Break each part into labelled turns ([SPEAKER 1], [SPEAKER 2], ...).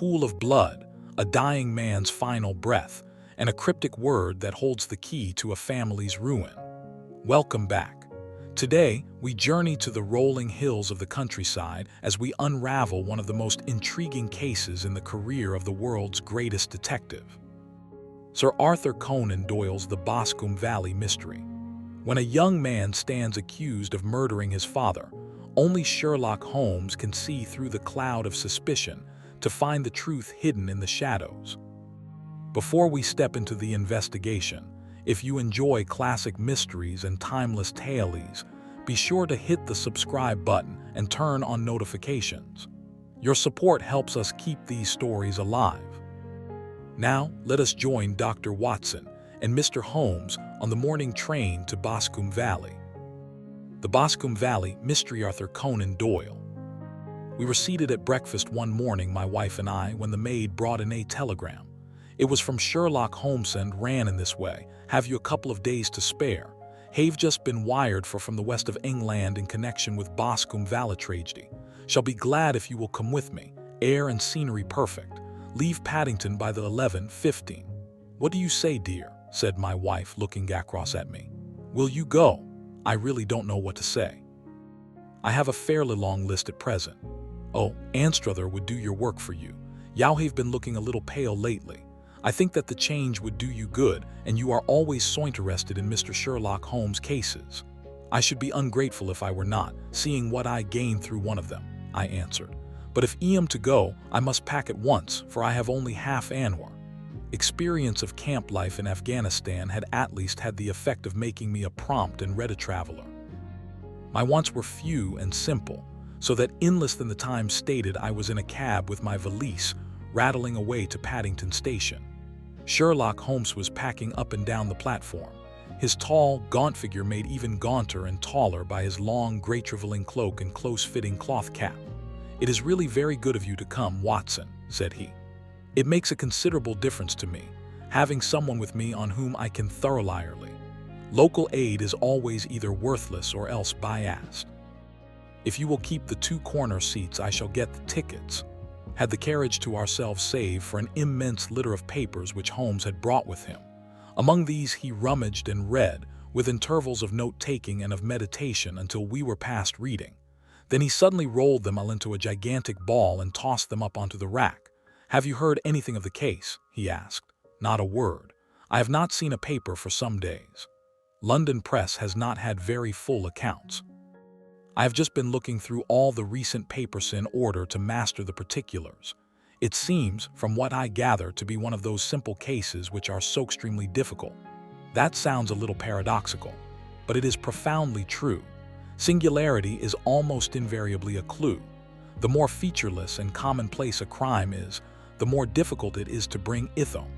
[SPEAKER 1] pool of blood, a dying man's final breath, and a cryptic word that holds the key to a family's ruin. Welcome back. Today, we journey to the rolling hills of the countryside as we unravel one of the most intriguing cases in the career of the world's greatest detective. Sir Arthur Conan Doyle's The Boscombe Valley Mystery. When a young man stands accused of murdering his father, only Sherlock Holmes can see through the cloud of suspicion to find the truth hidden in the shadows. Before we step into the investigation, if you enjoy classic mysteries and timeless tales, be sure to hit the subscribe button and turn on notifications. Your support helps us keep these stories alive. Now, let us join Dr. Watson and Mr. Holmes on the morning train to Boscombe Valley. The Boscombe Valley Mystery. Arthur Conan Doyle. We were seated at breakfast one morning, my wife and I, when the maid brought in a telegram. It was from Sherlock Holmes and ran in this way: "Have you a couple of days to spare? Have just been wired from the west of England in connection with Boscombe Valley tragedy. Shall be glad if you will come with me. Air and scenery perfect. Leave Paddington by the 11:15. What do you say, dear?" said my wife, looking across at me. "Will you go?" I really don't know what to say. I have a fairly long list at present. Oh, Anstruther would do your work for you. You have been looking a little pale lately. I think that the change would do you good, and you are always so interested in Mr. Sherlock Holmes' cases. I should be ungrateful if I were not, seeing what I gained through one of them, I answered. But if I am to go, I must pack at once, for I have only half an hour. Experience of camp life in Afghanistan had at least had the effect of making me a prompt and ready traveler. My wants were few and simple, so that in less than the time stated I was in a cab with my valise, rattling away to Paddington Station. Sherlock Holmes was packing up and down the platform, his tall, gaunt figure made even gaunter and taller by his long, grey-travelling cloak and close-fitting cloth cap. "It is really very good of you to come, Watson," said he. "It makes a considerable difference to me, having someone with me on whom I can thoroughly rely. Local aid is always either worthless or else biased. If you will keep the two corner seats, I shall get the tickets." Had the carriage to ourselves save for an immense litter of papers which Holmes had brought with him. Among these he rummaged and read, with intervals of note-taking and of meditation until we were past reading. Then he suddenly rolled them all into a gigantic ball and tossed them up onto the rack. "Have you heard anything of the case?" he asked. "Not a word. I have not seen a paper for some days. London press has not had very full accounts. I have just been looking through all the recent papers in order to master the particulars. It seems, from what I gather, to be one of those simple cases which are so extremely difficult." That sounds a little paradoxical, but it is profoundly true. Singularity is almost invariably a clue. The more featureless and commonplace a crime is, the more difficult it is to bring ithom.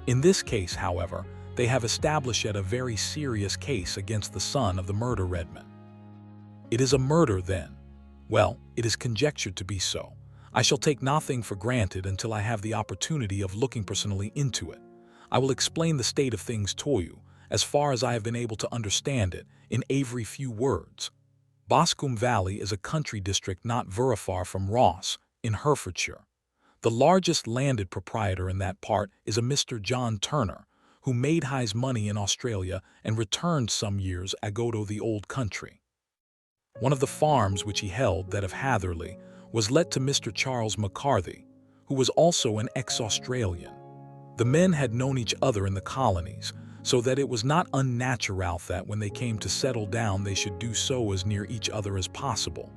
[SPEAKER 1] In this case, however, they have established yet a very serious case against the son of the murder-redman. It is a murder, then? Well, it is conjectured to be so. I shall take nothing for granted until I have the opportunity of looking personally into it. I will explain the state of things to you, as far as I have been able to understand it, in a very few words. Boscombe Valley is a country district not very far from Ross, in Herefordshire. The largest landed proprietor in that part is a Mr. John Turner, who made his money in Australia and returned some years ago to the old country. One of the farms which he held, that of Hatherley, was let to Mr. Charles McCarthy, who was also an ex-Australian. The men had known each other in the colonies, so that it was not unnatural that when they came to settle down they should do so as near each other as possible.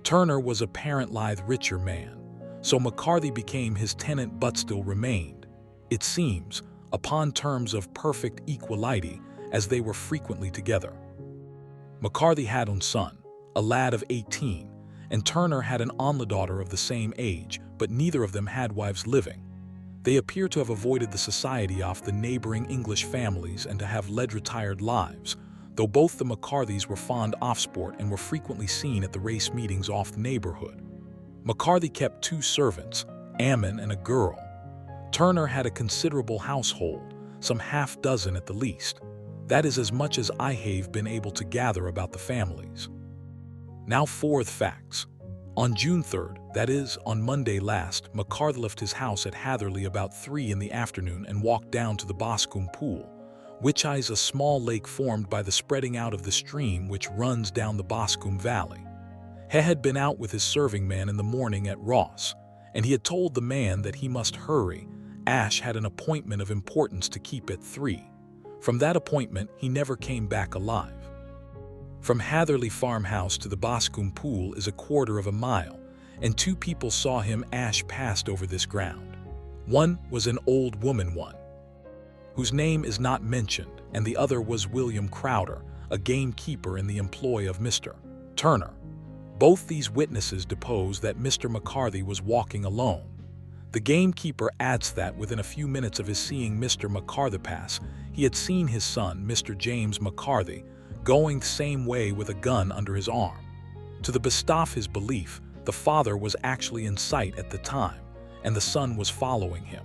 [SPEAKER 1] Turner was apparently the richer man, so McCarthy became his tenant but still remained, it seems, upon terms of perfect equality, as they were frequently together. McCarthy had one son, a lad of 18, and Turner had an only daughter of the same age, but neither of them had wives living. They appear to have avoided the society of the neighboring English families and to have led retired lives, though both the McCarthys were fond of sport and were frequently seen at the race meetings off the neighborhood. McCarthy kept 2 servants, Ammon and a girl. Turner had a considerable household, some half-dozen at the least. That is as much as I have been able to gather about the families. Now for the facts. On June 3rd, that is, on Monday last, McCarthy left his house at Hatherley about 3 in the afternoon and walked down to the Boscombe Pool, which is a small lake formed by the spreading out of the stream which runs down the Boscombe Valley. He had been out with his serving man in the morning at Ross, and he had told the man that he must hurry. Ash had an appointment of importance to keep at 3. From that appointment, he never came back alive. From Hatherley farmhouse to the Boscombe Pool is a quarter of a mile, and 2 people saw him. Ash passed over this ground. One was an old woman, whose name is not mentioned, and the other was William Crowder, a gamekeeper in the employ of Mr. Turner. Both these witnesses depose that Mr. McCarthy was walking alone. The gamekeeper adds that within a few minutes of his seeing Mr. McCarthy pass, he had seen his son, Mr. James McCarthy, going the same way with a gun under his arm. To the best of his belief, the father was actually in sight at the time, and the son was following him.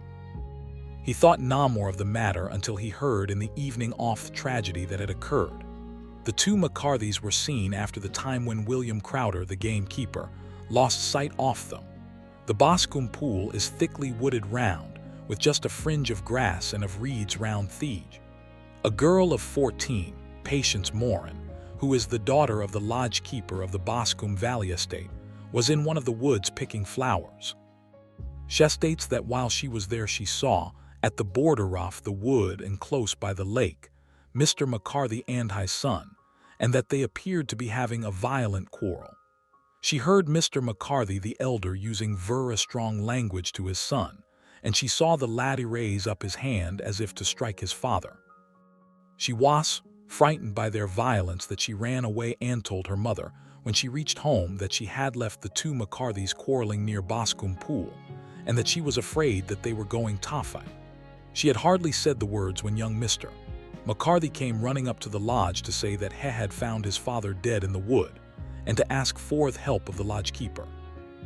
[SPEAKER 1] He thought no more of the matter until he heard in the evening of the tragedy that had occurred. The 2 McCarthys were seen after the time when William Crowder, the gamekeeper, lost sight of them. The Boscombe Pool is thickly wooded round, with just a fringe of grass and of reeds round Thege. A girl of 14, Patience Moran, who is the daughter of the lodge keeper of the Boscombe Valley estate, was in one of the woods picking flowers. She states that while she was there she saw, at the border of the wood and close by the lake, Mr. McCarthy and his son, and that they appeared to be having a violent quarrel. She heard Mr. McCarthy the elder using very strong language to his son, and she saw the laddie raise up his hand as if to strike his father. She was frightened by their violence that she ran away and told her mother, when she reached home, that she had left the 2 McCarthys quarreling near Boscombe Pool, and that she was afraid that they were going to fight. She had hardly said the words when young Mr. McCarthy came running up to the lodge to say that he had found his father dead in the wood, and to ask for the help of the lodge keeper.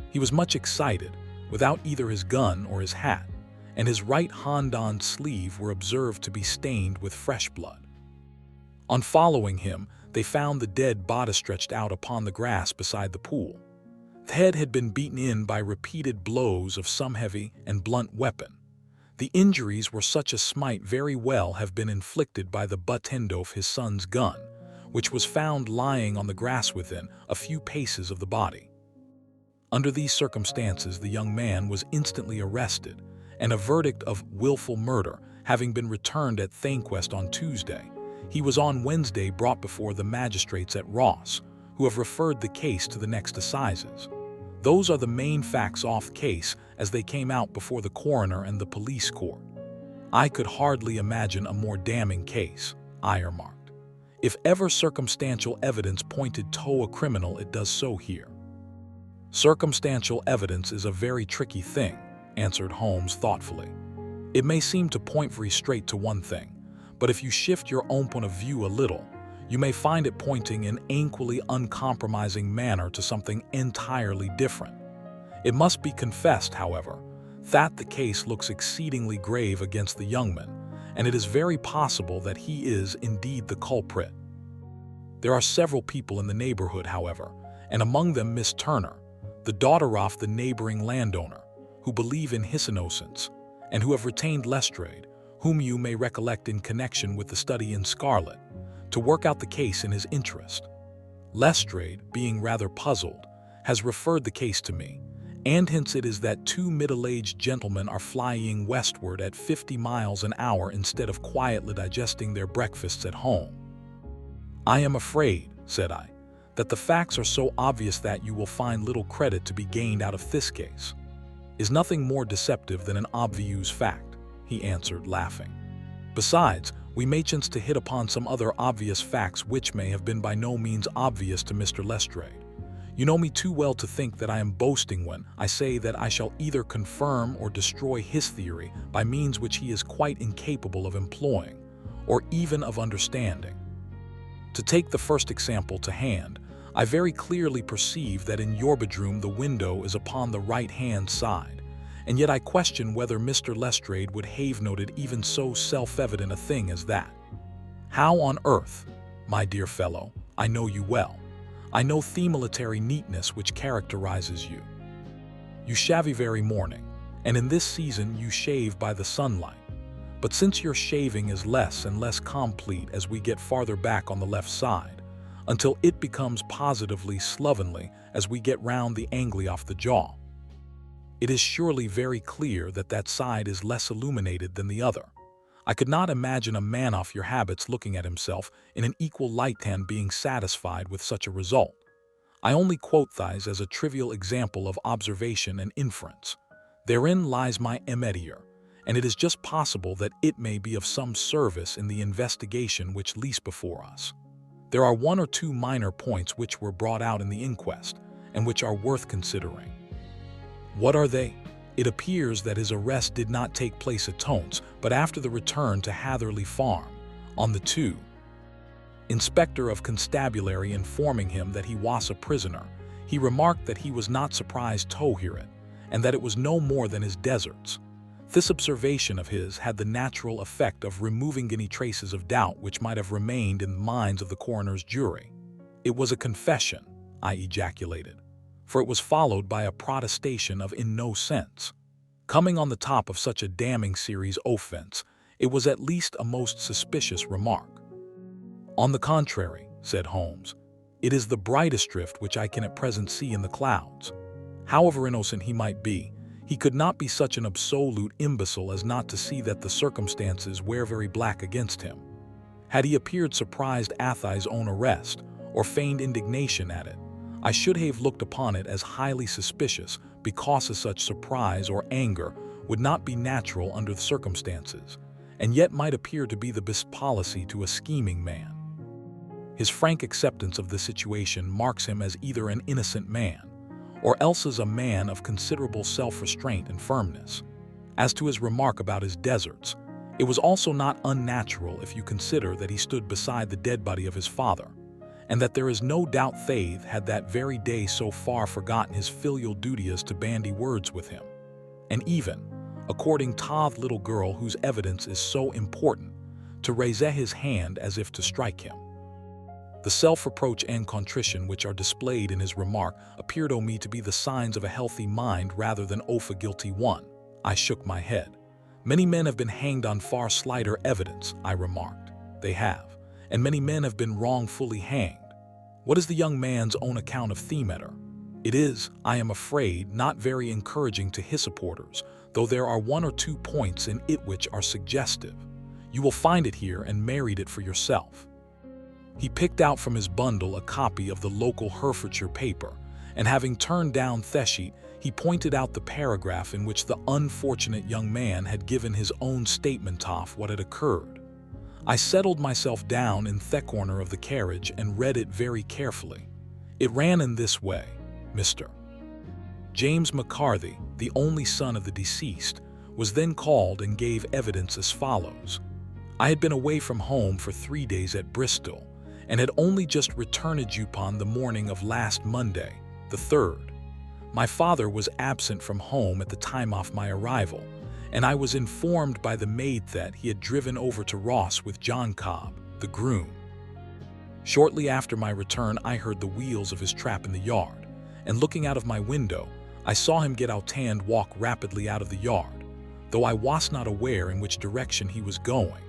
[SPEAKER 1] He was much excited, without either his gun or his hat, and his right hand on sleeve were observed to be stained with fresh blood. On following him, they found the dead body stretched out upon the grass beside the pool. The head had been beaten in by repeated blows of some heavy and blunt weapon. The injuries were such as might very well have been inflicted by the butt end of his son's gun, which was found lying on the grass within a few paces of the body. Under these circumstances, the young man was instantly arrested, and a verdict of willful murder having been returned at Thanquest on Tuesday, he was on Wednesday brought before the magistrates at Ross, who have referred the case to the next assizes. Those are the main facts of the case as they came out before the coroner and the police court. I could hardly imagine a more damning case, I remarked. If ever circumstantial evidence pointed to a criminal, it does so here. Circumstantial evidence is a very tricky thing, answered Holmes thoughtfully. It may seem to point very straight to one thing, but if you shift your own point of view a little, you may find it pointing in an equally uncompromising manner to something entirely different. It must be confessed, however, that the case looks exceedingly grave against the young man, and it is very possible that he is indeed the culprit. There are several people in the neighborhood, however, and among them Miss Turner, the daughter of the neighboring landowner, who believe in his innocence, and who have retained Lestrade, whom you may recollect in connection with the study in Scarlet, to work out the case in his interest. Lestrade, being rather puzzled, has referred the case to me, and hence it is that 2 middle-aged gentlemen are flying westward at 50 miles an hour instead of quietly digesting their breakfasts at home. I am afraid, said I, that the facts are so obvious that you will find little credit to be gained out of this case. Is nothing more deceptive than an obvious fact, he answered, laughing. Besides, we may chance to hit upon some other obvious facts which may have been by no means obvious to Mr. Lestrade. You know me too well to think that I am boasting when I say that I shall either confirm or destroy his theory by means which he is quite incapable of employing, or even of understanding. To take the first example to hand, I very clearly perceive that in your bedroom the window is upon the right-hand side, and yet I question whether Mr. Lestrade would have noted even so self-evident a thing as that. How on earth, my dear fellow, I know you well, I know the military neatness which characterizes you. You shave every morning, and in this season you shave by the sunlight. But since your shaving is less and less complete as we get farther back on the left side, until it becomes positively slovenly as we get round the angle off the jaw, it is surely very clear that that side is less illuminated than the other. I could not imagine a man of your habits looking at himself in an equal light and being satisfied with such a result. I only quote these as a trivial example of observation and inference. Therein lies my métier, and it is just possible that it may be of some service in the investigation which lies before us. There are one or two minor points which were brought out in the inquest, and which are worth considering. What are they? It appears that his arrest did not take place at Tones, but after the return to Hatherley Farm, on the 2. Inspector of Constabulary informing him that he was a prisoner, he remarked that he was not surprised to hear it, and that it was no more than his deserts. This observation of his had the natural effect of removing any traces of doubt which might have remained in the minds of the coroner's jury. It was a confession, I ejaculated, for it was followed by a protestation of in no sense. Coming on the top of such a damning series offense, it was at least a most suspicious remark. On the contrary, said Holmes, it is the brightest drift which I can at present see in the clouds. However innocent he might be, he could not be such an absolute imbecile as not to see that the circumstances were very black against him. Had he appeared surprised at his own arrest, or feigned indignation at it, I should have looked upon it as highly suspicious, because of such surprise or anger would not be natural under the circumstances, and yet might appear to be the best policy to a scheming man. His frank acceptance of the situation marks him as either an innocent man, or else as a man of considerable self-restraint and firmness. As to his remark about his deserts, it was also not unnatural if you consider that he stood beside the dead body of his father, and that there is no doubt Thave had that very day so far forgotten his filial duty as to bandy words with him, and even, according to the little girl whose evidence is so important, to raise his hand as if to strike him. The self-reproach and contrition which are displayed in his remark appeared to me to be the signs of a healthy mind rather than of a guilty one. I shook my head. Many men have been hanged on far slighter evidence, I remarked. They have, and many men have been wrongfully hanged. What is the young man's own account of the matter? It is, I am afraid, not very encouraging to his supporters, though there are one or two points in it which are suggestive. You will find it here and may read it for yourself. He picked out from his bundle a copy of the local Herefordshire paper, and having turned down the sheet, he pointed out the paragraph in which the unfortunate young man had given his own statement of what had occurred. I settled myself down in the corner of the carriage and read it very carefully. It ran in this way: Mr. James McCarthy, the only son of the deceased, was then called and gave evidence as follows. I had been away from home for 3 days at Bristol, and had only just returned upon the morning of last Monday, the 3rd. My father was absent from home at the time of my arrival, and I was informed by the maid that he had driven over to Ross with John Cobb, the groom. Shortly after my return, I heard the wheels of his trap in the yard, and looking out of my window, I saw him get out and walk rapidly out of the yard, though I was not aware in which direction he was going.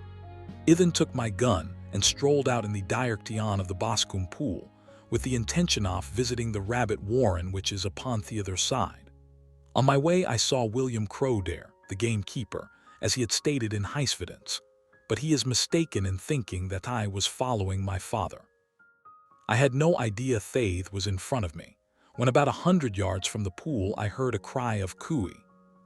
[SPEAKER 1] I then took my gun and strolled out in the direction of the Boscombe pool, with the intention of visiting the rabbit warren which is upon the other side. On my way I saw William Crowdare, the gamekeeper, as he had stated in his evidence, but he is mistaken in thinking that I was following my father. I had no idea Thave was in front of me. When about 100 yards from the pool I heard a cry of cooey,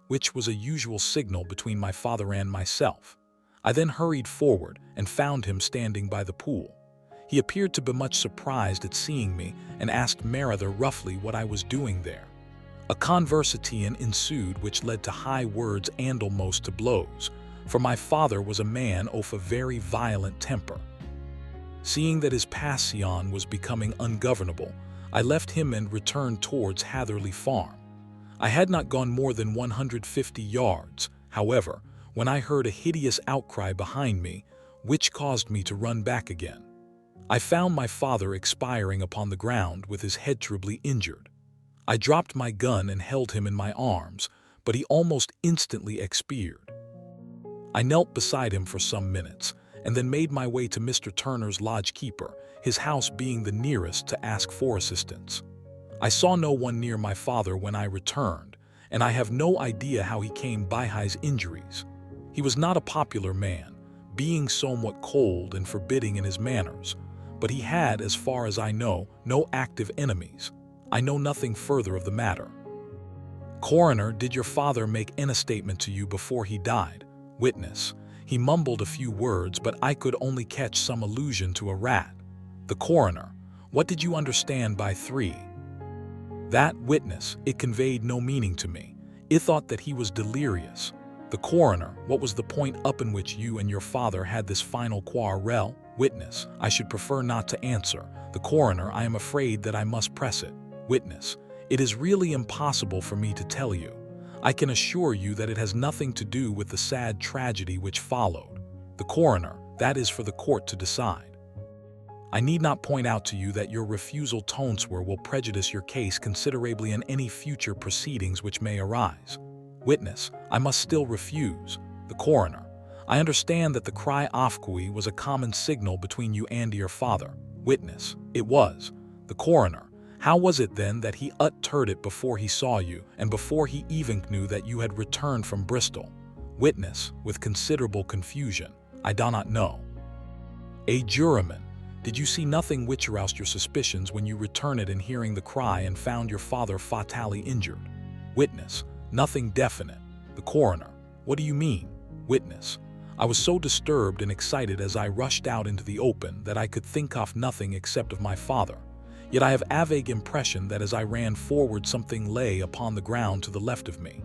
[SPEAKER 1] which was a usual signal between my father and myself. I then hurried forward and found him standing by the pool. He appeared to be much surprised at seeing me and asked me rather roughly what I was doing there. A conversation ensued which led to high words and almost to blows, for my father was a man of a very violent temper. Seeing that his passion was becoming ungovernable, I left him and returned towards Hatherley Farm. I had not gone more than 150 yards, however, when I heard a hideous outcry behind me, which caused me to run back again. I found my father expiring upon the ground with his head terribly injured. I dropped my gun and held him in my arms, but he almost instantly expired. I knelt beside him for some minutes, and then made my way to Mr. Turner's lodge-keeper, his house being the nearest, to ask for assistance. I saw no one near my father when I returned, and I have no idea how he came by his injuries. He was not a popular man, being somewhat cold and forbidding in his manners, but he had, as far as I know, no active enemies. I know nothing further of the matter. Coroner, did your father make any statement to you before he died? Witness: he mumbled a few words, but I could only catch some allusion to a rat. The coroner: what did you understand by 3? That witness: it conveyed no meaning to me. I thought that he was delirious. The coroner: what was the point up in which you and your father had this final quarrel? Witness: I should prefer not to answer. The coroner: I am afraid that I must press it. Witness: it is really impossible for me to tell you. I can assure you that it has nothing to do with the sad tragedy which followed. The coroner: that is for the court to decide. I need not point out to you that your refusal to answer will prejudice your case considerably in any future proceedings which may arise. Witness: I must still refuse. The coroner: I understand that the cry "Afkui" was a common signal between you and your father. Witness: it was. The coroner: how was it then that he uttered it before he saw you, and before he even knew that you had returned from Bristol? Witness, with considerable confusion: I do not know. A juryman: did you see nothing which aroused your suspicions when you returned in hearing the cry and found your father fatally injured? Witness: nothing definite. The coroner: what do you mean? Witness: I was so disturbed and excited as I rushed out into the open that I could think of nothing except of my father. Yet I have a vague impression that as I ran forward something lay upon the ground to the left of me.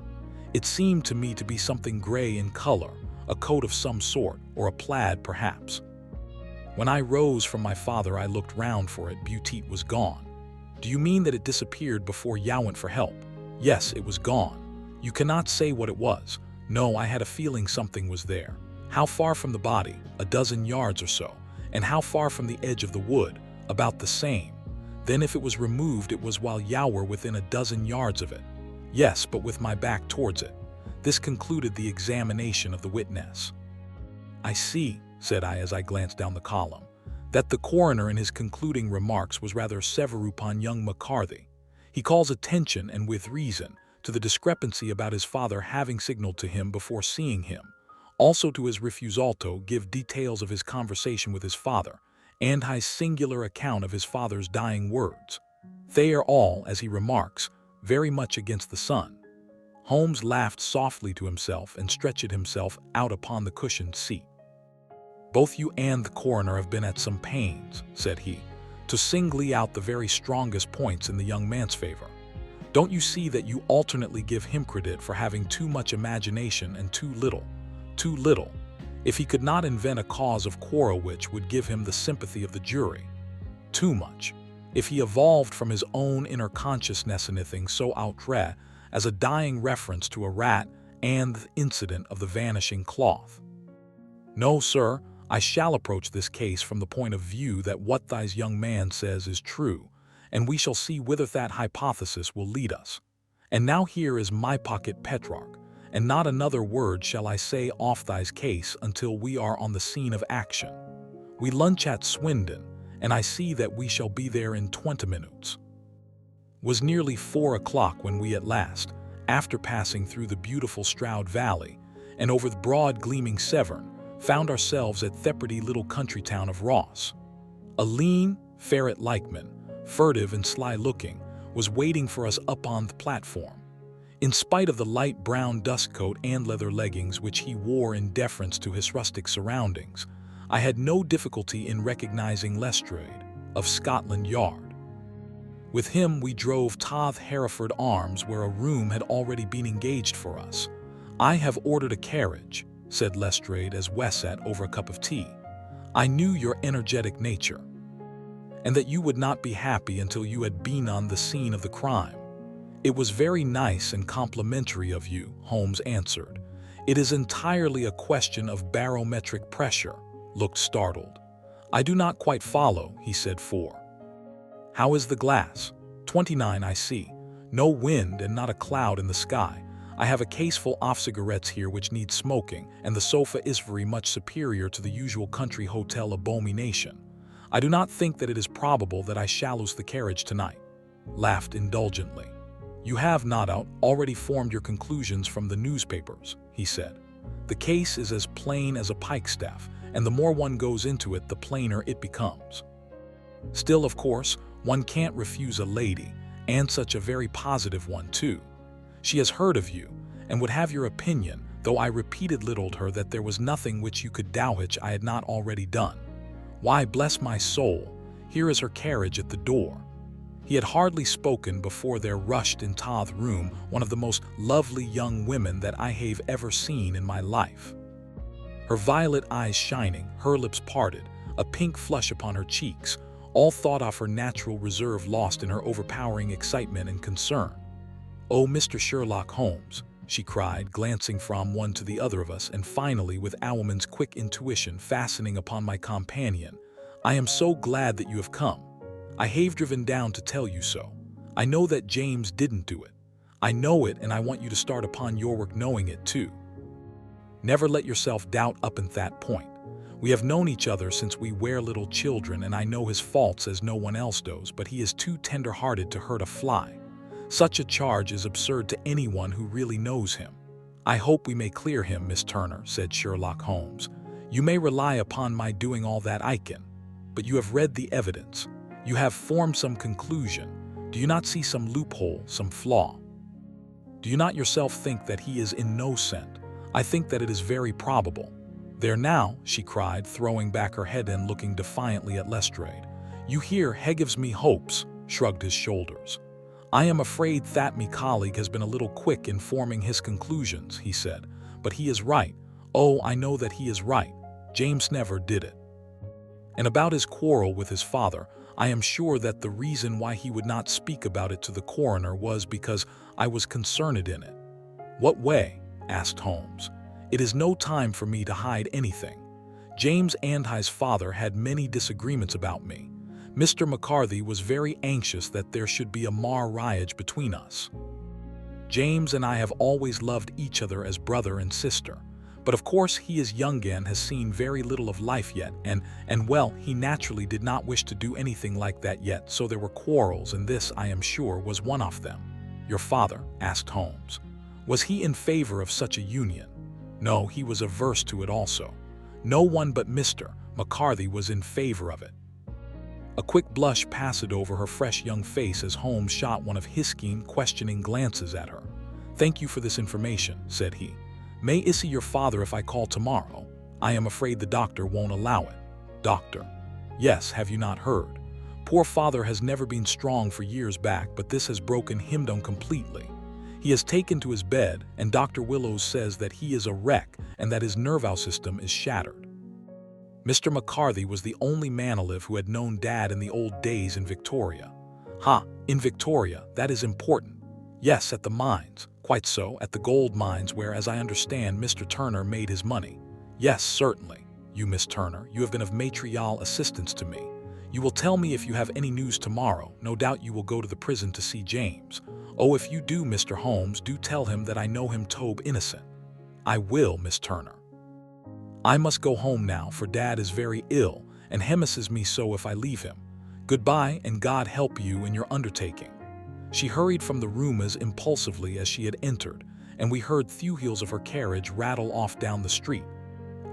[SPEAKER 1] It seemed to me to be something gray in color, a coat of some sort, or a plaid perhaps. When I rose from my father I looked round for it, but it was gone. Do you mean that it disappeared before you went for help? Yes, it was gone. You cannot say what it was? No, I had a feeling something was there. How far from the body? A dozen yards or so. And how far from the edge of the wood? About the same. Then if it was removed it was while you were within a dozen yards of it. Yes, but with my back towards it. This concluded the examination of the witness. I see, said I as I glanced down the column, that the coroner in his concluding remarks was rather severe upon young McCarthy. He calls attention, and with reason, to the discrepancy about his father having signaled to him before seeing him, also to his refusal to give details of his conversation with his father, and his singular account of his father's dying words. They are all, as he remarks, very much against the sun. Holmes laughed softly to himself and stretched himself out upon the cushioned seat. Both you and the coroner have been at some pains, said he, to single out the very strongest points in the young man's favor. Don't you see that you alternately give him credit for having too much imagination and too little? Too little. If he could not invent a cause of quarrel which would give him the sympathy of the jury. Too much. If he evolved from his own inner consciousness anything so outre as a dying reference to a rat and the incident of the vanishing cloth. No, sir, I shall approach this case from the point of view that what this young man says is true, and we shall see whither that hypothesis will lead us. And now here is my pocket Petrarch, and not another word shall I say off this case until we are on the scene of action. We lunch at Swindon, and I see that we shall be there in 20 minutes. Was nearly 4 o'clock when we at last, after passing through the beautiful Stroud Valley and over the broad gleaming Severn, found ourselves at the pretty little country town of Ross. A lean, ferret-like man, furtive and sly-looking, was waiting for us up on the platform. In spite of the light brown dust coat and leather leggings which he wore in deference to his rustic surroundings, I had no difficulty in recognizing Lestrade, of Scotland Yard. With him we drove to Hereford Arms, where a room had already been engaged for us. I have ordered a carriage, said Lestrade as we sat over a cup of tea. I knew your energetic nature, and that you would not be happy until you had been on the scene of the crime. It was very nice and complimentary of you, Holmes answered. It is entirely a question of barometric pressure. Looked startled. I do not quite follow, he said. 4. How is the glass? 29. I see. No wind and not a cloud in the sky. I have a case full of cigarettes here which need smoking, and the sofa is very much superior to the usual country hotel abomination. I do not think that it is probable that I shall lose the carriage tonight. Laughed indulgently. You have, no doubt, already formed your conclusions from the newspapers, he said. The case is as plain as a pikestaff, and the more one goes into it, the plainer it becomes. Still, of course, one can't refuse a lady, and such a very positive one too. She has heard of you, and would have your opinion, though I repeatedly told her that there was nothing which you could doubt which I had not already done. Why, bless my soul, here is her carriage at the door. He had hardly spoken before there rushed into the room one of the most lovely young women that I have ever seen in my life. Her violet eyes shining, her lips parted, a pink flush upon her cheeks, all thought of her natural reserve lost in her overpowering excitement and concern. "Oh, Mr. Sherlock Holmes," she cried, glancing from one to the other of us, and finally, with a woman's quick intuition fastening upon my companion, "I am so glad that you have come. I have driven down to tell you so. I know that James didn't do it. I know it, and I want you to start upon your work knowing it too. Never let yourself doubt up in that point. We have known each other since we were little children, and I know his faults as no one else does, but he is too tender-hearted to hurt a fly. Such a charge is absurd to anyone who really knows him. I hope we may clear him, Miss Turner," said Sherlock Holmes. "You may rely upon my doing all that I can. But you have read the evidence. You have formed some conclusion. Do you not see some loophole, some flaw? Do you not yourself think that he is innocent? I think that it is very probable. There now," she cried, throwing back her head and looking defiantly at Lestrade. "You hear, he gives me hopes," shrugged his shoulders. "I am afraid that me colleague has been a little quick in forming his conclusions," he said. "But he is right. Oh, I know that he is right. James never did it. And about his quarrel with his father, I am sure that the reason why he would not speak about it to the coroner was because I was concerned in it." "What way?" asked Holmes. "It is no time for me to hide anything. James and his father had many disagreements about me. Mr. McCarthy was very anxious that there should be a marriage between us. James and I have always loved each other as brother and sister. But of course he is young and has seen very little of life yet, and well, he naturally did not wish to do anything like that yet, so there were quarrels, and this, I am sure, was one of them." "Your father?" asked Holmes. "Was he in favor of such a union?" "No, he was averse to it also. No one but Mr. McCarthy was in favor of it." A quick blush passed over her fresh young face as Holmes shot one of his keen, questioning glances at her. "Thank you for this information," said he. "May I see your father if I call tomorrow? I am afraid the doctor won't allow it." "Doctor?" "Yes, have you not heard? Poor father has never been strong for years back, but this has broken him down completely. He has taken to his bed, and Dr. Willows says that he is a wreck and that his nervous system is shattered. Mr. McCarthy was the only man alive who had known Dad in the old days in Victoria." "Ha, in Victoria, that is important." "Yes, at the mines." "Quite so, at the gold mines where, as I understand, Mr. Turner made his money." "Yes, certainly. You, Miss Turner, you have been of material assistance to me. You will tell me if you have any news tomorrow. No doubt you will go to the prison to see James. Oh, if you do, Mr. Holmes, do tell him that I know him tobe innocent." "I will, Miss Turner. I must go home now, for Dad is very ill, and he misses me so if I leave him. Goodbye, and God help you in your undertaking." She hurried from the room as impulsively as she had entered, and we heard the wheels of her carriage rattle off down the street.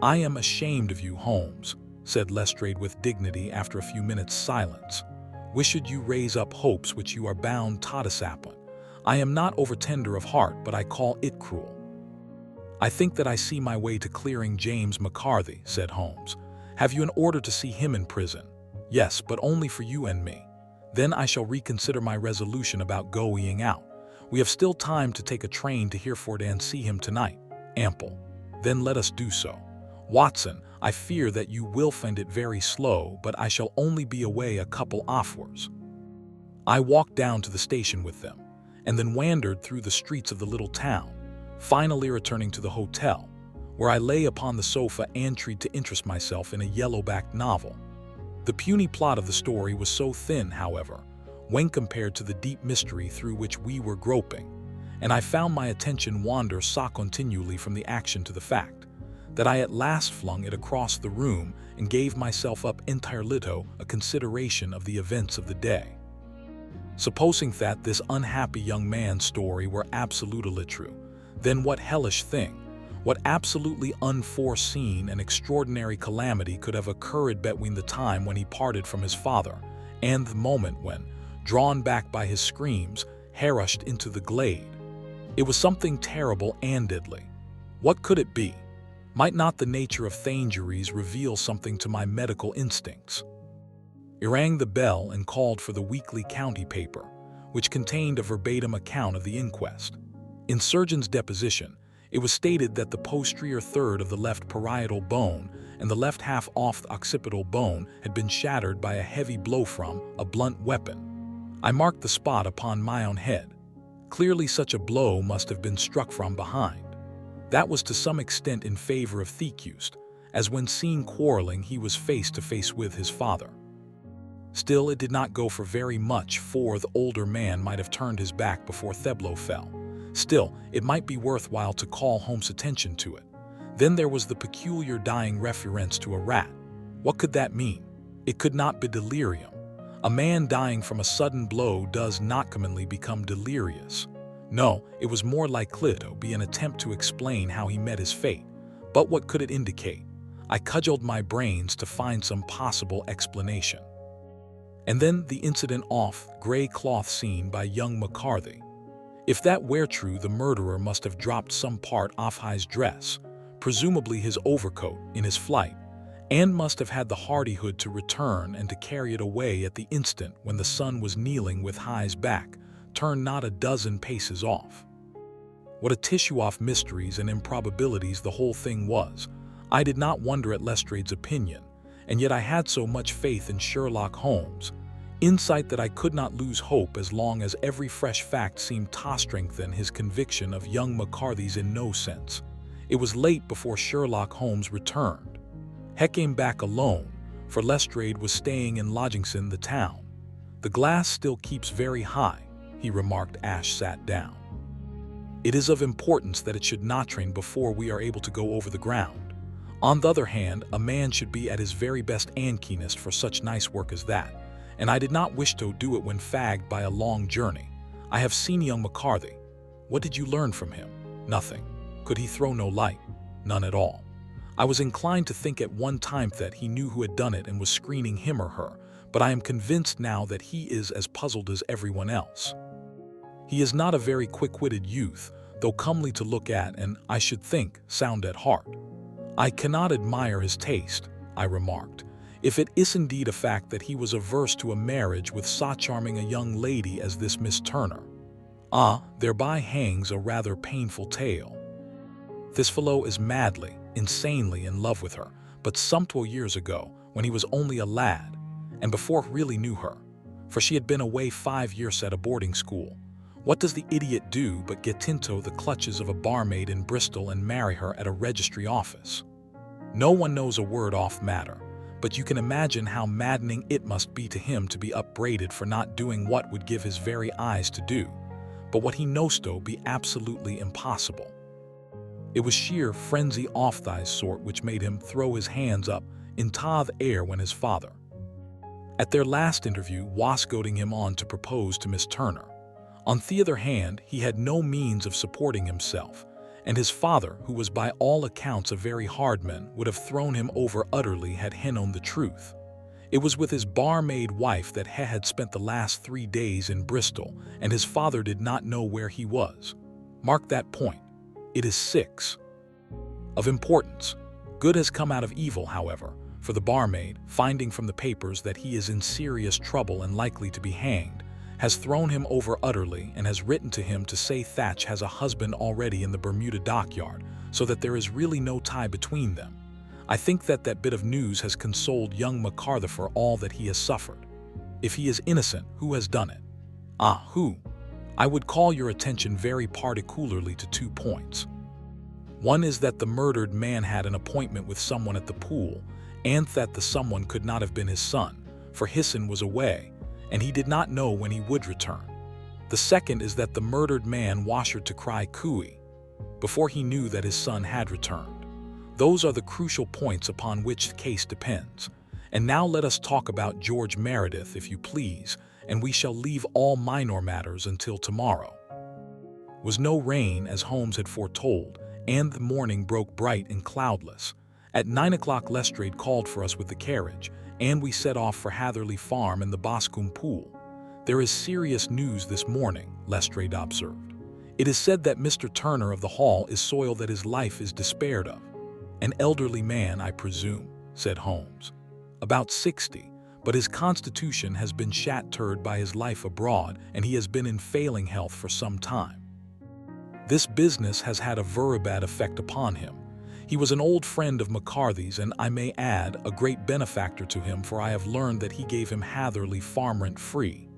[SPEAKER 1] "I am ashamed of you, Holmes," said Lestrade with dignity after a few minutes' silence. "Wished you raise up hopes which you are bound to disappoint. I am not over-tender of heart, but I call it cruel." "I think that I see my way to clearing James McCarthy," said Holmes. "Have you an order to see him in prison?" "Yes, but only for you and me. Then I shall reconsider my resolution about going out. We have still time to take a train to Hereford and see him tonight." "Ample. Then let us do so. Watson, I fear that you will find it very slow, but I shall only be away a couple hours." I walked down to the station with them, and then wandered through the streets of the little town, finally returning to the hotel, where I lay upon the sofa and tried to interest myself in a yellow-backed novel. The puny plot of the story was so thin, however, when compared to the deep mystery through which we were groping, and I found my attention wander so continually from the action to the fact, that I at last flung it across the room and gave myself up entirely to a consideration of the events of the day. Supposing that this unhappy young man's story were absolutely true, then what hellish thing, what absolutely unforeseen and extraordinary calamity could have occurred between the time when he parted from his father and the moment when, drawn back by his screams, he rushed into the glade? It was something terrible and deadly. What could it be? Might not the nature of thieveries reveal something to my medical instincts? He rang the bell and called for the weekly county paper, which contained a verbatim account of the inquest. In surgeon's deposition, it was stated that the posterior third of the left parietal bone and the left half off the occipital bone had been shattered by a heavy blow from a blunt weapon. I marked the spot upon my own head. Clearly such a blow must have been struck from behind. That was to some extent in favor of Thecust, as when seen quarreling he was face to face with his father. Still, it did not go for very much, for the older man might have turned his back before Theblo fell. Still, it might be worthwhile to call Holmes' attention to it. Then there was the peculiar dying reference to a rat. What could that mean? It could not be delirium. A man dying from a sudden blow does not commonly become delirious. No, it was more likely to be an attempt to explain how he met his fate. But what could it indicate? I cudgeled my brains to find some possible explanation. And then the incident off gray cloth seen by young McCarthy. If that were true, the murderer must have dropped some part off his dress, presumably his overcoat, in his flight, and must have had the hardihood to return and to carry it away at the instant when the sun was kneeling with his back turned not a dozen paces off. What a tissue of mysteries and improbabilities the whole thing was. I did not wonder at Lestrade's opinion, and yet I had so much faith in Sherlock Holmes, insight that I could not lose hope as long as every fresh fact seemed to strengthen his conviction of young McCarthy's innocence. It was late before Sherlock Holmes returned. He came back alone, for Lestrade was staying in lodgings in the town. "The glass still keeps very high," he remarked as sat down. "It is of importance that it should not rain before we are able to go over the ground. On the other hand, a man should be at his very best and keenest for such nice work as that, and I did not wish to do it when fagged by a long journey. I have seen young McCarthy. What did you learn from him? Nothing. Could he throw no light? None at all. I was inclined to think at one time that he knew who had done it and was screening him or her, but I am convinced now that he is as puzzled as everyone else. He is not a very quick-witted youth, though comely to look at and, I should think, sound at heart. I cannot admire his taste," I remarked, "if it is indeed a fact that he was averse to a marriage with so charming a young lady as this Miss Turner. Ah, thereby hangs a rather painful tale. This fellow is madly, insanely in love with her, but some 12 years ago, when he was only a lad, and before he really knew her, for she had been away 5 years at a boarding school. What does the idiot do but get into the clutches of a barmaid in Bristol and marry her at a registry office? No one knows a word off matter, but you can imagine how maddening it must be to him to be upbraided for not doing what would give his very eyes to do, but what he knows to be absolutely impossible. It was sheer frenzy off thy sort which made him throw his hands up into the air when his father, at their last interview, was goading him on to propose to Miss Turner. On the other hand, he had no means of supporting himself, and his father, who was by all accounts a very hard man, would have thrown him over utterly had he known the truth. It was with his barmaid wife that he had spent the last 3 days in Bristol, and his father did not know where he was. Mark that point. It is 6. Of importance. Good has come out of evil, however, for the barmaid, finding from the papers that he is in serious trouble and likely to be hanged, has thrown him over utterly and has written to him to say Thatch has a husband already in the Bermuda dockyard, so that there is really no tie between them. I think that that bit of news has consoled young McCarthy for all that he has suffered. If he is innocent, who has done it? Ah, who? I would call your attention very particularly to 2 points. One is that the murdered man had an appointment with someone at the pool, and that the someone could not have been his son, for Hisson was away, and he did not know when he would return. The second is that the murdered man washed to cry cooey before he knew that his son had returned. Those are the crucial points upon which the case depends. And now let us talk about George Meredith, if you please, and we shall leave all minor matters until tomorrow. Was no rain, as Holmes had foretold, and the morning broke bright and cloudless. At 9 o'clock Lestrade called for us with the carriage, and we set off for Hatherley Farm and the Boscombe Pool. "There is serious news this morning," Lestrade observed. "It is said that Mr. Turner of the Hall is soil that his life is despaired of." "An elderly man, I presume," said Holmes. "About 60, but his constitution has been shattered by his life abroad, and he has been in failing health for some time. This business has had a very bad effect upon him. He was an old friend of McCarthy's, and I may add, a great benefactor to him, for I have learned that he gave him Hatherley Farm rent-free."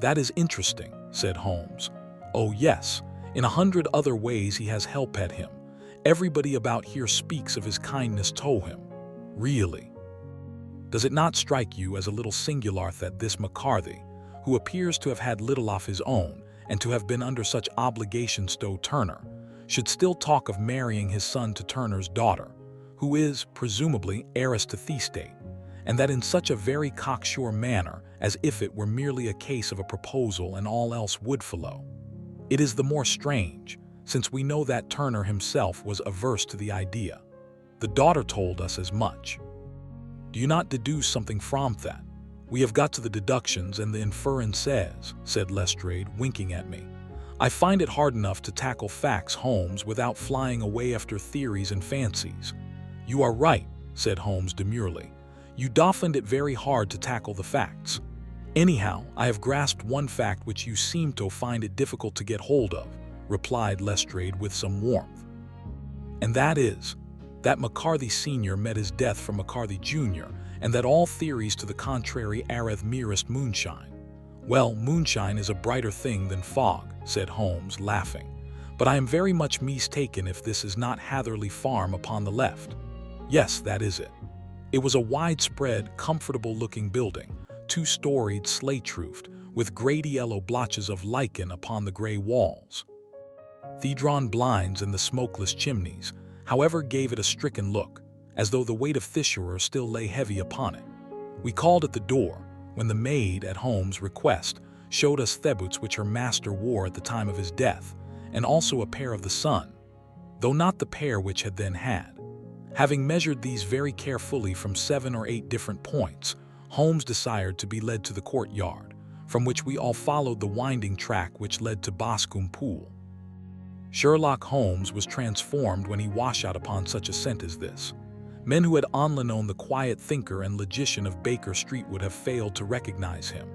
[SPEAKER 1] "That is interesting," said Holmes. "Oh yes, in 100 other ways he has helped him. Everybody about here speaks of his kindness to him." "Really? Does it not strike you as a little singular that this McCarthy, who appears to have had little of his own, and to have been under such obligations to Turner, should still talk of marrying his son to Turner's daughter, who is, presumably, heiress to the estate, and that in such a very cocksure manner, as if it were merely a case of a proposal and all else would follow? It is the more strange, since we know that Turner himself was averse to the idea. The daughter told us as much." "Do you not deduce something from that?" "We have got to the deductions, and the inference says," said Lestrade, winking at me. "I find it hard enough to tackle facts, Holmes, without flying away after theories and fancies." "You are right," said Holmes demurely. "You do find it very hard to tackle the facts. Anyhow, I have grasped one fact which you seem to find it difficult to get hold of," replied Lestrade with some warmth. "And that is, that McCarthy Sr. met his death from McCarthy Jr., and that all theories to the contrary are merest moonshine." "Well, moonshine is a brighter thing than fog," said Holmes, laughing. "But I am very much mistaken if this is not Hatherley Farm upon the left." "Yes, that is it." It was a widespread, comfortable-looking building, 2-storied, slate-roofed, with grady yellow blotches of lichen upon the gray walls. The drawn blinds and the smokeless chimneys, however, gave it a stricken look, as though the weight of Fisher still lay heavy upon it. We called at the door, when the maid, at Holmes' request, showed us the boots which her master wore at the time of his death, and also a pair of the son, though not the pair which had then had. Having measured these very carefully from 7 or 8 different points, Holmes desired to be led to the courtyard, from which we all followed the winding track which led to Boscombe Pool. Sherlock Holmes was transformed when he washed out upon such a scent as this. Men who had only known the quiet thinker and logician of Baker Street would have failed to recognize him.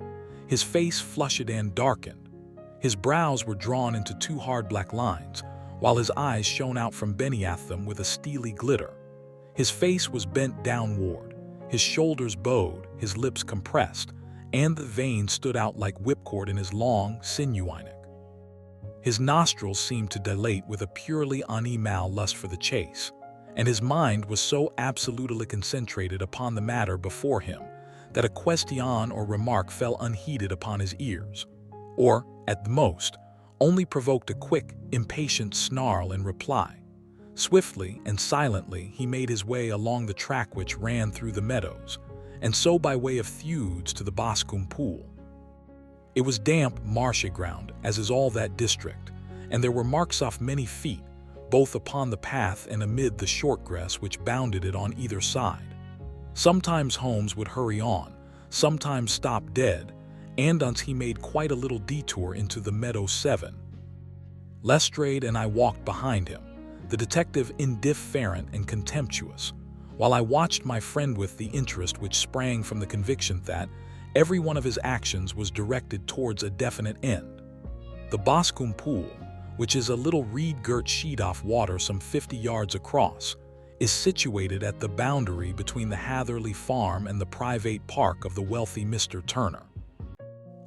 [SPEAKER 1] His face flushed and darkened. His brows were drawn into 2 hard black lines, while his eyes shone out from beneath them with a steely glitter. His face was bent downward, his shoulders bowed, his lips compressed, and the veins stood out like whipcord in his long, sinewy neck. His nostrils seemed to dilate with a purely animal lust for the chase, and his mind was so absolutely concentrated upon the matter before him that a question or remark fell unheeded upon his ears, or, at the most, only provoked a quick, impatient snarl in reply. Swiftly and silently he made his way along the track which ran through the meadows, and so by way of Thewes to the Boscombe Pool. It was damp, marshy ground, as is all that district, and there were marks off many feet, both upon the path and amid the short grass which bounded it on either side. Sometimes Holmes would hurry on, sometimes stop dead, and once he made quite a little detour into the meadow 7. Lestrade and I walked behind him, the detective indifferent and contemptuous, while I watched my friend with the interest which sprang from the conviction that every one of his actions was directed towards a definite end. The Boscombe Pool, which is a little reed-girt sheet of water some 50 yards across, is situated at the boundary between the Hatherley Farm and the private park of the wealthy Mr. Turner.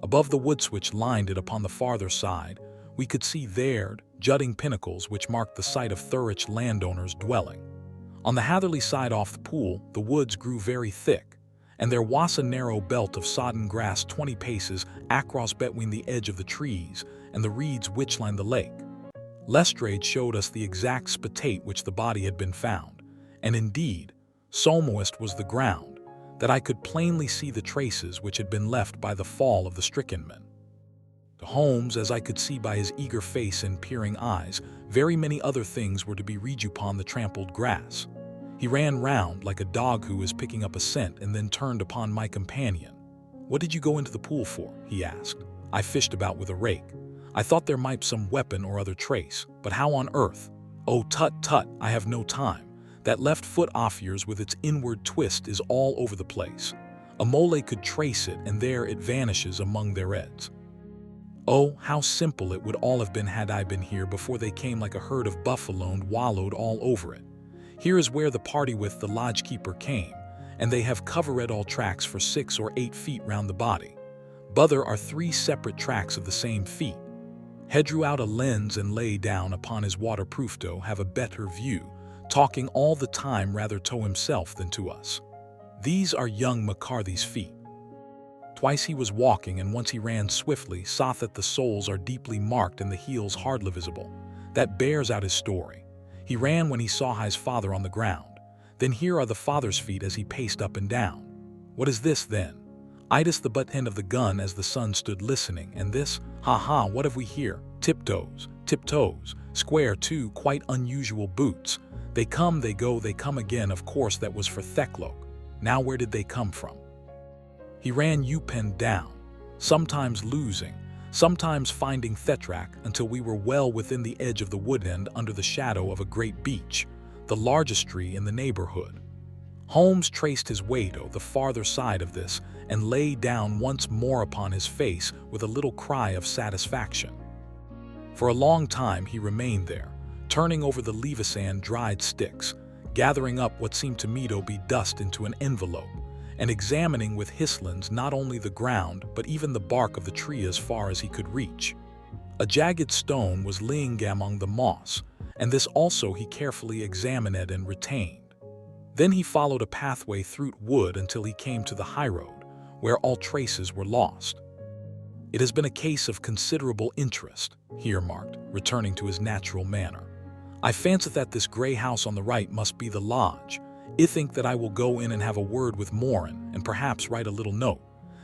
[SPEAKER 1] Above the woods which lined it upon the farther side, we could see there jutting pinnacles which marked the site of Thurich landowner's dwelling. On the Hatherley side off the pool, the woods grew very thick, and there was a narrow belt of sodden grass 20 paces across between the edge of the trees and the reeds which lined the lake. Lestrade showed us the exact spot which the body had been found, and indeed, so moist was the ground that I could plainly see the traces which had been left by the fall of the stricken man. To Holmes, as I could see by his eager face and peering eyes, very many other things were to be read upon the trampled grass. He ran round like a dog who is picking up a scent and then turned upon my companion. "What did you go into the pool for?" he asked. "I fished about with a rake. I thought there might be some weapon or other trace, but how on earth? Oh, tut, tut, I have no time. That left foot off yours with its inward twist is all over the place. A mole could trace it, and there it vanishes among their heads. Oh, how simple it would all have been had I been here before they came like a herd of buffalo and wallowed all over it. Here is where the party with the lodge-keeper came, and they have covered all tracks for 6 or 8 feet round the body. But there are 3 separate tracks of the same feet. Head drew out a lens and lay down upon his waterproof to have a better view, talking all the time rather to himself than to us. These are young McCarthy's feet. Twice he was walking, and once he ran swiftly, saw that the soles are deeply marked and the heels hardly visible. That bears out his story. He ran when he saw his father on the ground. Then here are the father's feet as he paced up and down. What is this, then? Itis the butt end of the gun as the son stood listening, and this, ha, what have we here? Tiptoes, square too, quite unusual boots. They come, they go, they come again. Of course that was for Thekloak. Now where did they come from? He ran Upen down, sometimes losing, sometimes finding Thethrak, until we were well within the edge of the wood end under the shadow of a great beech, the largest tree in the neighborhood. Holmes traced his way to the farther side of this and lay down once more upon his face with a little cry of satisfaction. For a long time he remained there, turning over the leaves and dried sticks, gathering up what seemed to me to be dust into an envelope, and examining with Hislins not only the ground but even the bark of the tree as far as he could reach. A jagged stone was lying among the moss, and this also he carefully examined and retained. Then he followed a pathway through wood until he came to the highroad, where all traces were lost. "It has been a case of considerable interest," he remarked, returning to his natural manner. "I fancy that this grey house on the right must be the lodge. I think that I will go in and have a word with Morin, and perhaps write a little note.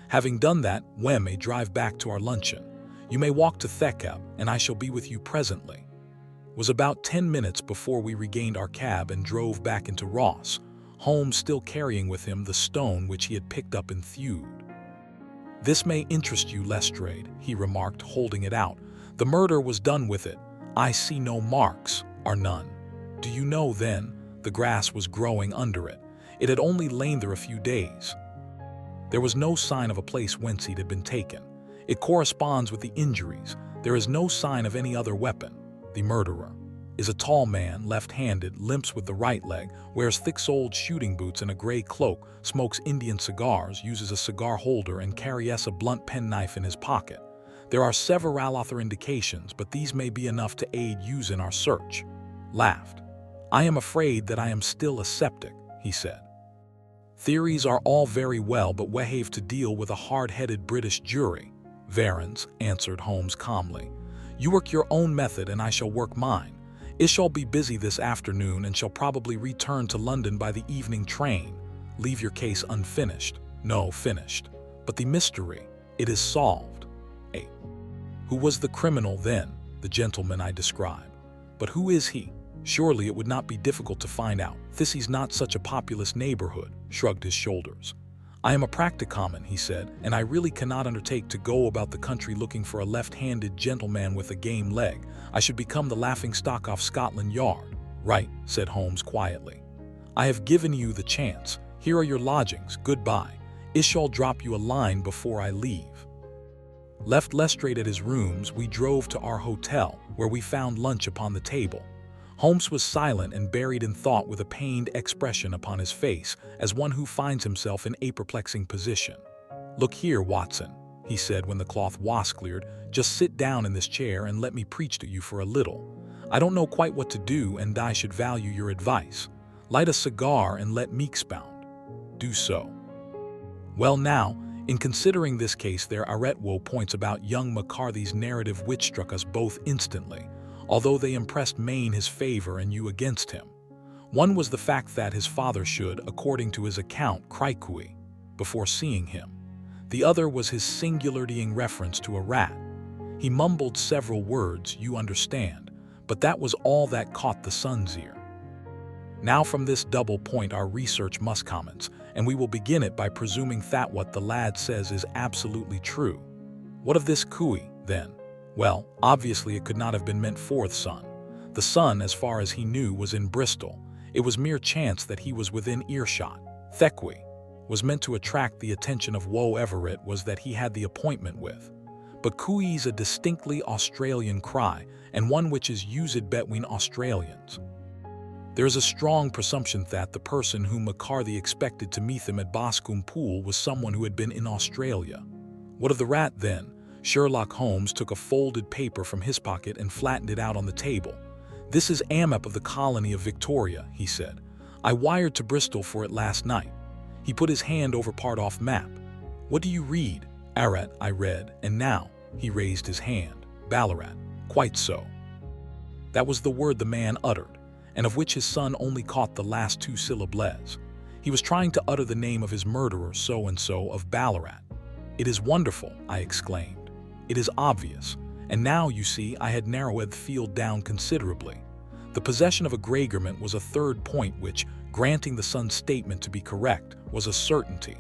[SPEAKER 1] Having done that, we may drive back to our luncheon. You may walk to Thekab, and I shall be with you presently." It was about 10 minutes before we regained our cab and drove back into Ross, Holmes still carrying with him the stone which he had picked up in Thewd. "This may interest you, Lestrade," he remarked, holding it out. "The murder was done with it. I see no marks, are none. Do you know, then, the grass was growing under it. It had only lain there a few days. There was no sign of a place whence it had been taken. It corresponds with the injuries. There is no sign of any other weapon. The murderer is a tall man, left-handed, limps with the right leg, wears thick-soled shooting boots and a gray cloak, smokes Indian cigars, uses a cigar holder, and carries a blunt penknife in his pocket. There are several other indications, but these may be enough to aid you in our search." Laughed. "I am afraid that I am still a sceptic," he said. "Theories are all very well, but we have to deal with a hard-headed British jury." "Varens," answered Holmes calmly. "You work your own method and I shall work mine. I shall be busy this afternoon and shall probably return to London by the evening train. Leave your case unfinished." "No, finished. But the mystery, it is solved." "8. Who was the criminal then?" "The gentleman I described." "But who is he? Surely it would not be difficult to find out. This is not such a populous neighborhood," shrugged his shoulders. "I am a practicoman," he said, "and I really cannot undertake to go about the country looking for a left-handed gentleman with a game leg. I should become the laughing-stock of Scotland Yard." "Right," said Holmes quietly. "I have given you the chance. Here are your lodgings. Goodbye. I shall drop you a line before I leave." Left Lestrade at his rooms, we drove to our hotel, where we found lunch upon the table. Holmes was silent and buried in thought with a pained expression upon his face, as one who finds himself in a perplexing position. "Look here, Watson," he said when the cloth was cleared, "just sit down in this chair and let me preach to you for a little. I don't know quite what to do, and I should value your advice. Light a cigar and let me expound. Do so. Well now, in considering this case there are points about young McCarthy's narrative which struck us both instantly, although they impressed Maine his favor and you against him. One was the fact that his father should, according to his account, cry cooey before seeing him. The other was his singularity-ing reference to a rat. He mumbled several words, you understand, but that was all that caught the son's ear. Now from this double point our research must commence, and we will begin it by presuming that what the lad says is absolutely true. What of this cooey, then? Well, obviously it could not have been meant for the son. The son, as far as he knew, was in Bristol. It was mere chance that he was within earshot. Theckway was meant to attract the attention of whoever it was that he had the appointment with. But cooey's a distinctly Australian cry, and one which is used between Australians. There is a strong presumption that the person whom McCarthy expected to meet him at Boscombe Pool was someone who had been in Australia. What of the rat, then? Sherlock Holmes took a folded paper from his pocket and flattened it out on the table. This is a map of the colony of Victoria, he said. I wired to Bristol for it last night. He put his hand over part off map. What do you read? Arat, I read, and now, he raised his hand. Ballarat. Quite so. That was the word the man uttered, and of which his son only caught the last two syllables. He was trying to utter the name of his murderer, so-and-so of Ballarat. It is wonderful, I exclaimed. It is obvious, and now, you see, I had narrowed the field down considerably. The possession of a grey garment was a third point which, granting the son's statement to be correct, was a certainty.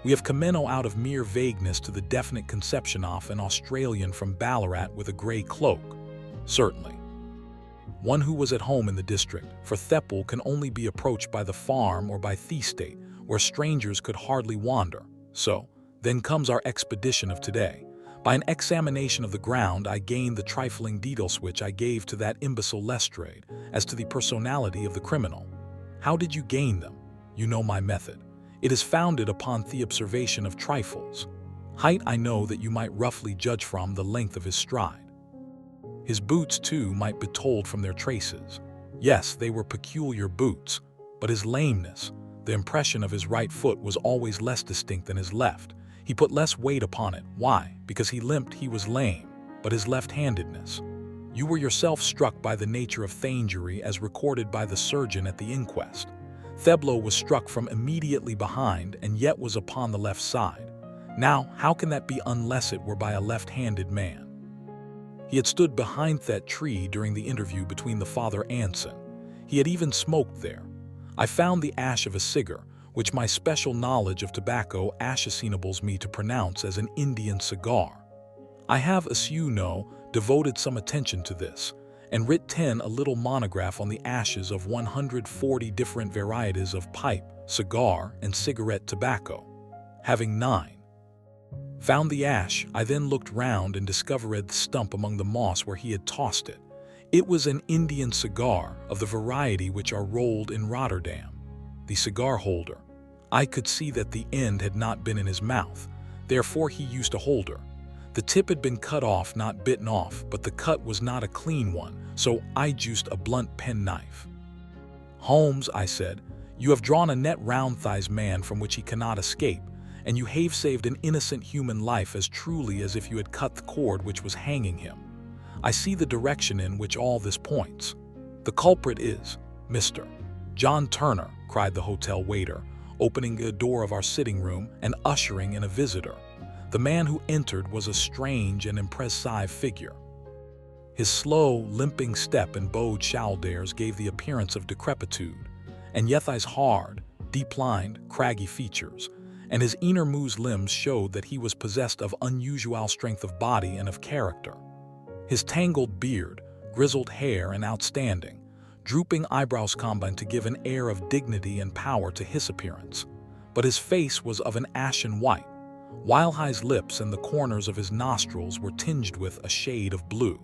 [SPEAKER 1] We have come out of mere vagueness to the definite conception of an Australian from Ballarat with a grey cloak. Certainly. One who was at home in the district, for Thepple can only be approached by the farm or by the estate, where strangers could hardly wander. So, then comes our expedition of today. By an examination of the ground, I gained the trifling details which I gave to that imbecile Lestrade as to the personality of the criminal. How did you gain them? You know my method. It is founded upon the observation of trifles. Height I know that you might roughly judge from the length of his stride. His boots, too, might be told from their traces. Yes, they were peculiar boots, but his lameness, the impression of his right foot was always less distinct than his left. He put less weight upon it. Why? Because he limped, he was lame, but his left-handedness. You were yourself struck by the nature of the injury as recorded by the surgeon at the inquest. Theblo was struck from immediately behind and yet was upon the left side. Now, how can that be unless it were by a left-handed man? He had stood behind that tree during the interview between the father and son. He had even smoked there. I found the ash of a cigar, which my special knowledge of tobacco enables me to pronounce as an Indian cigar. I have, as you know, devoted some attention to this, and written a little monograph on the ashes of 140 different varieties of pipe, cigar, and cigarette tobacco, having 9. Found the ash, I then looked round and discovered the stump among the moss where he had tossed it. It was an Indian cigar of the variety which are rolled in Rotterdam. The cigar holder. I could see that the end had not been in his mouth, therefore he used a holder. The tip had been cut off, not bitten off, but the cut was not a clean one, so I used a blunt penknife. Holmes, I said, you have drawn a net round thighs man from which he cannot escape, and you have saved an innocent human life as truly as if you had cut the cord which was hanging him. I see the direction in which all this points. The culprit is Mr. John Turner, cried the hotel waiter, opening the door of our sitting room and ushering in a visitor. The man who entered was a strange and impressive figure. His slow, limping step and bowed shoulders gave the appearance of decrepitude, and yet his hard, deep-lined, craggy features, and his innermost limbs showed that he was possessed of unusual strength of body and of character. His tangled beard, grizzled hair, and outstanding, drooping eyebrows combined to give an air of dignity and power to his appearance, but his face was of an ashen white, while his lips and the corners of his nostrils were tinged with a shade of blue.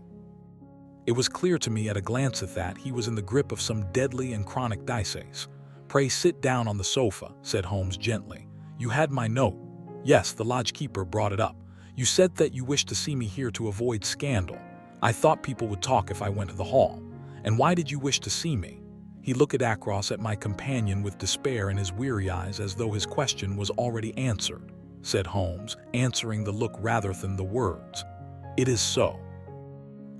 [SPEAKER 1] It was clear to me at a glance that he was in the grip of some deadly and chronic disease. "Pray sit down on the sofa," said Holmes gently. "You had my note." "Yes, the lodge-keeper brought it up. You said that you wished to see me here to avoid scandal. I thought people would talk if I went to the hall. And why did you wish to see me?" He looked across at my companion with despair in his weary eyes as though his question was already answered, said Holmes, answering the look rather than the words. It is so.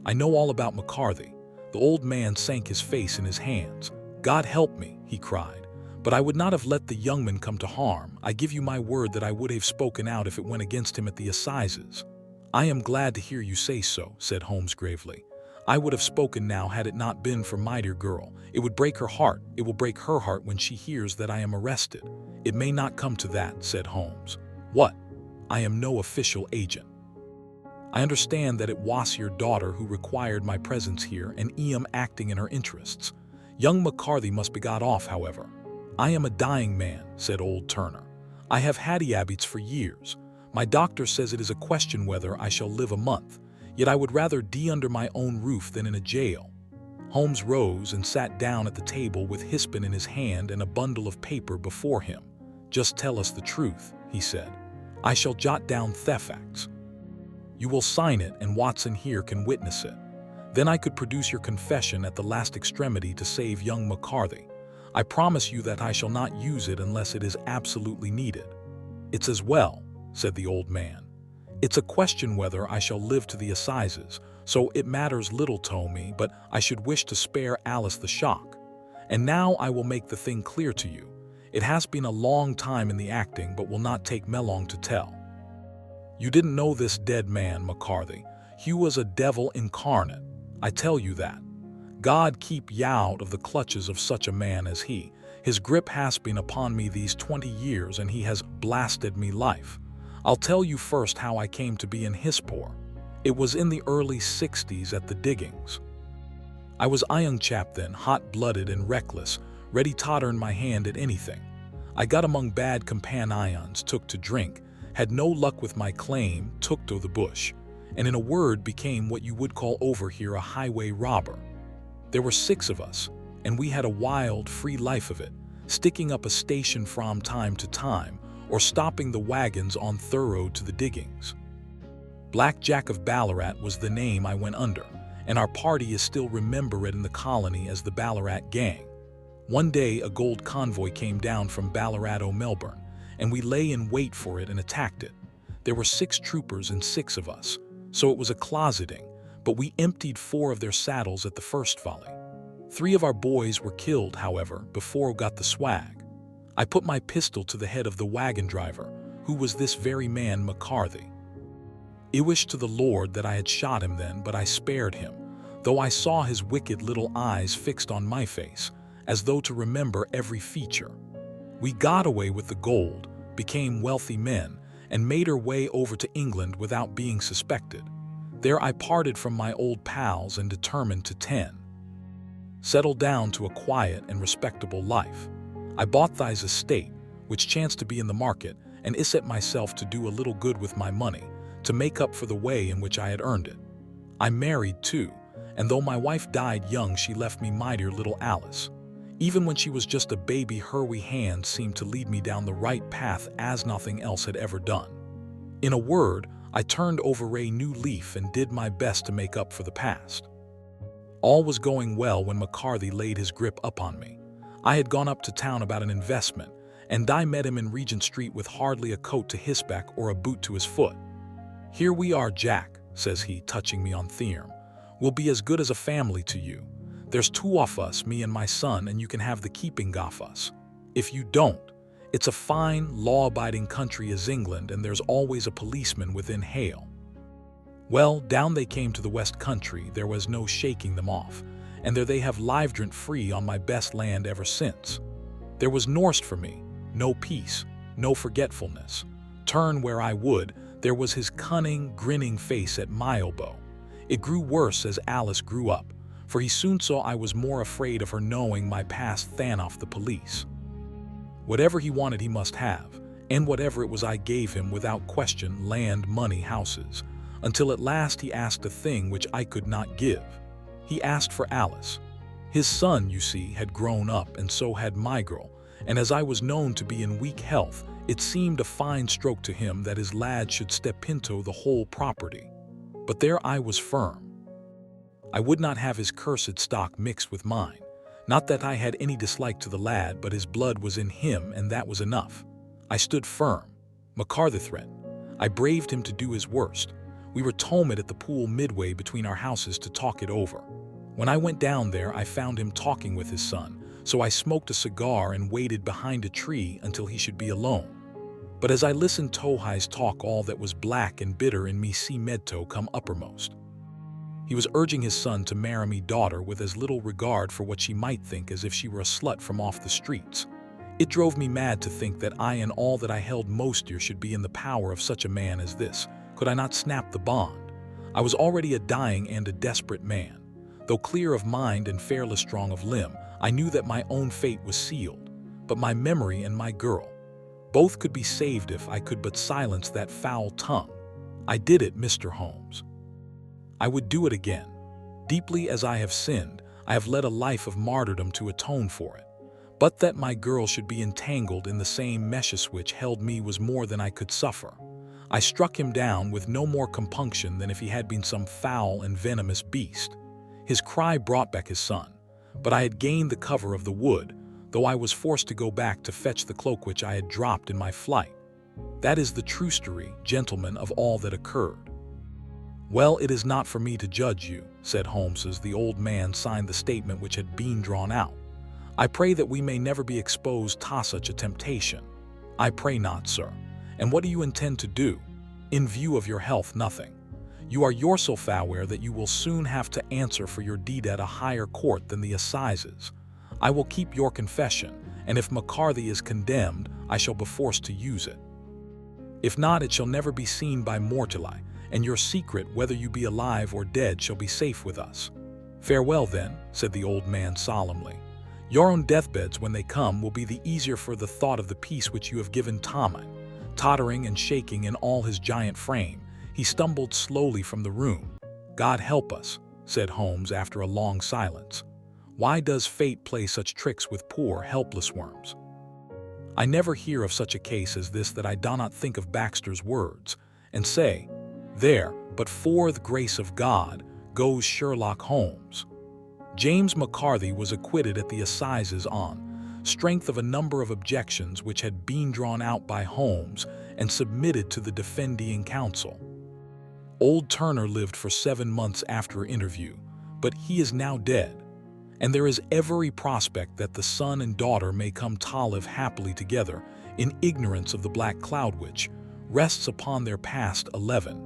[SPEAKER 1] I know all about McCarthy. The old man sank his face in his hands. God help me, he cried. But I would not have let the young man come to harm. I give you my word that I would have spoken out if it went against him at the assizes. I am glad to hear you say so, said Holmes gravely. I would have spoken now had it not been for my dear girl. It would break her heart. It will break her heart when she hears that I am arrested. It may not come to that, said Holmes. What? I am no official agent. I understand that it was your daughter who required my presence here and I am acting in her interests. Young McCarthy must be got off, however. I am a dying man, said old Turner. I have had habits for years. My doctor says it is a question whether I shall live a month, yet I would rather die under my own roof than in a jail. Holmes rose and sat down at the table with Hispin in his hand and a bundle of paper before him. Just tell us the truth, he said. I shall jot down Thefax. You will sign it and Watson here can witness it. Then I could produce your confession at the last extremity to save young McCarthy. I promise you that I shall not use it unless it is absolutely needed. It's as well, said the old man. It's a question whether I shall live to the assizes, so it matters little to me, but I should wish to spare Alice the shock. And now I will make the thing clear to you. It has been a long time in the acting, but will not take me long to tell. You didn't know this dead man, McCarthy. He was a devil incarnate. I tell you that. God keep you out of the clutches of such a man as he. His grip has been upon me these 20 years and he has blasted me life. I'll tell you first how I came to be in Hispor. It was in the early 60s at the diggings. I was a young chap then, hot-blooded and reckless, ready to turn my hand at anything. I got among bad companions, took to drink, had no luck with my claim, took to the bush, and in a word became what you would call over here a highway robber. There were 6 of us, and we had a wild, free life of it, sticking up a station from time to time, or stopping the wagons on thorough to the diggings. Black Jack of Ballarat was the name I went under, and our party is still remembered in the colony as the Ballarat Gang. One day a gold convoy came down from Ballarat o' Melbourne, and we lay in wait for it and attacked it. There were 6 troopers and 6 of us, so it was a closeting, but we emptied 4 of their saddles at the first volley. 3 of our boys were killed, however, before we got the swag. I put my pistol to the head of the wagon driver, who was this very man McCarthy. I wished to the Lord that I had shot him then, but I spared him, though I saw his wicked little eyes fixed on my face, as though to remember every feature. We got away with the gold, became wealthy men, and made our way over to England without being suspected. There I parted from my old pals and determined to settle down to a quiet and respectable life. I bought Thigh's estate, which chanced to be in the market, and I set myself to do a little good with my money, to make up for the way in which I had earned it. I married too, and though my wife died young, she left me my dear little Alice. Even when she was just a baby, her wee hand seemed to lead me down the right path as nothing else had ever done. In a word, I turned over a new leaf and did my best to make up for the past. All was going well when McCarthy laid his grip upon me. I had gone up to town about an investment, and I met him in Regent Street with hardly a coat to his back or a boot to his foot. Here we are, Jack, says he, touching me on the arm. We'll be as good as a family to you. There's 2 of us, me and my son, and you can have the keeping of us. If you don't, it's a fine, law-abiding country as England, and there's always a policeman within hail. Well, down they came to the West Country. There was no shaking them off, and there they have lived rent-free on my best land ever since. There was Norst for me, no peace, no forgetfulness. Turn where I would, there was his cunning, grinning face at my elbow. It grew worse as Alice grew up, for he soon saw I was more afraid of her knowing my past than of the police. Whatever he wanted he must have, and whatever it was I gave him without question, land, money, houses, until at last he asked a thing which I could not give. He asked for Alice. His son, you see, had grown up, and so had my girl, and as I was known to be in weak health, it seemed a fine stroke to him that his lad should step into the whole property. But there I was firm. I would not have his cursed stock mixed with mine. Not that I had any dislike to the lad, but his blood was in him, and that was enough. I stood firm. MacArthur threat. I braved him to do his worst. We were tomed at the pool midway between our houses to talk it over. When I went down there, I found him talking with his son, so I smoked a cigar and waited behind a tree until he should be alone. But as I listened Tohai's talk, all that was black and bitter in me see Medto come uppermost. He was urging his son to marry me daughter with as little regard for what she might think as if she were a slut from off the streets. It drove me mad to think that I and all that I held most dear should be in the power of such a man as this. Could I not snap the bond? I was already a dying and a desperate man. Though clear of mind and fairly strong of limb, I knew that my own fate was sealed. But my memory and my girl, both could be saved if I could but silence that foul tongue. I did it, Mr. Holmes. I would do it again. Deeply as I have sinned, I have led a life of martyrdom to atone for it. But that my girl should be entangled in the same meshes which held me was more than I could suffer. I struck him down with no more compunction than if he had been some foul and venomous beast. His cry brought back his son, but I had gained the cover of the wood, though I was forced to go back to fetch the cloak which I had dropped in my flight. That is the true story, gentlemen, of all that occurred. Well, it is not for me to judge you, said Holmes as the old man signed the statement which had been drawn out. I pray that we may never be exposed to such a temptation. I pray not, sir. And what do you intend to do? In view of your health, nothing. You are yourself aware that you will soon have to answer for your deed at a higher court than the assizes. I will keep your confession, and if McCarthy is condemned, I shall be forced to use it. If not, it shall never be seen by mortali, and your secret, whether you be alive or dead, shall be safe with us. Farewell, then, said the old man solemnly. Your own deathbeds, when they come, will be the easier for the thought of the peace which you have given Tommy. Tottering and shaking in all his giant frame, he stumbled slowly from the room. God help us, said Holmes after a long silence. Why does fate play such tricks with poor, helpless worms? I never hear of such a case as this that I do not think of Baxter's words, and say, there, but for the grace of God, goes Sherlock Holmes. James McCarthy was acquitted at the assizes on strength of a number of objections which had been drawn out by Holmes and submitted to the defending counsel. Old Turner lived for 7 months after interview, but he is now dead, and there is every prospect that the son and daughter may come to live happily together in ignorance of the black cloud which rests upon their past 11.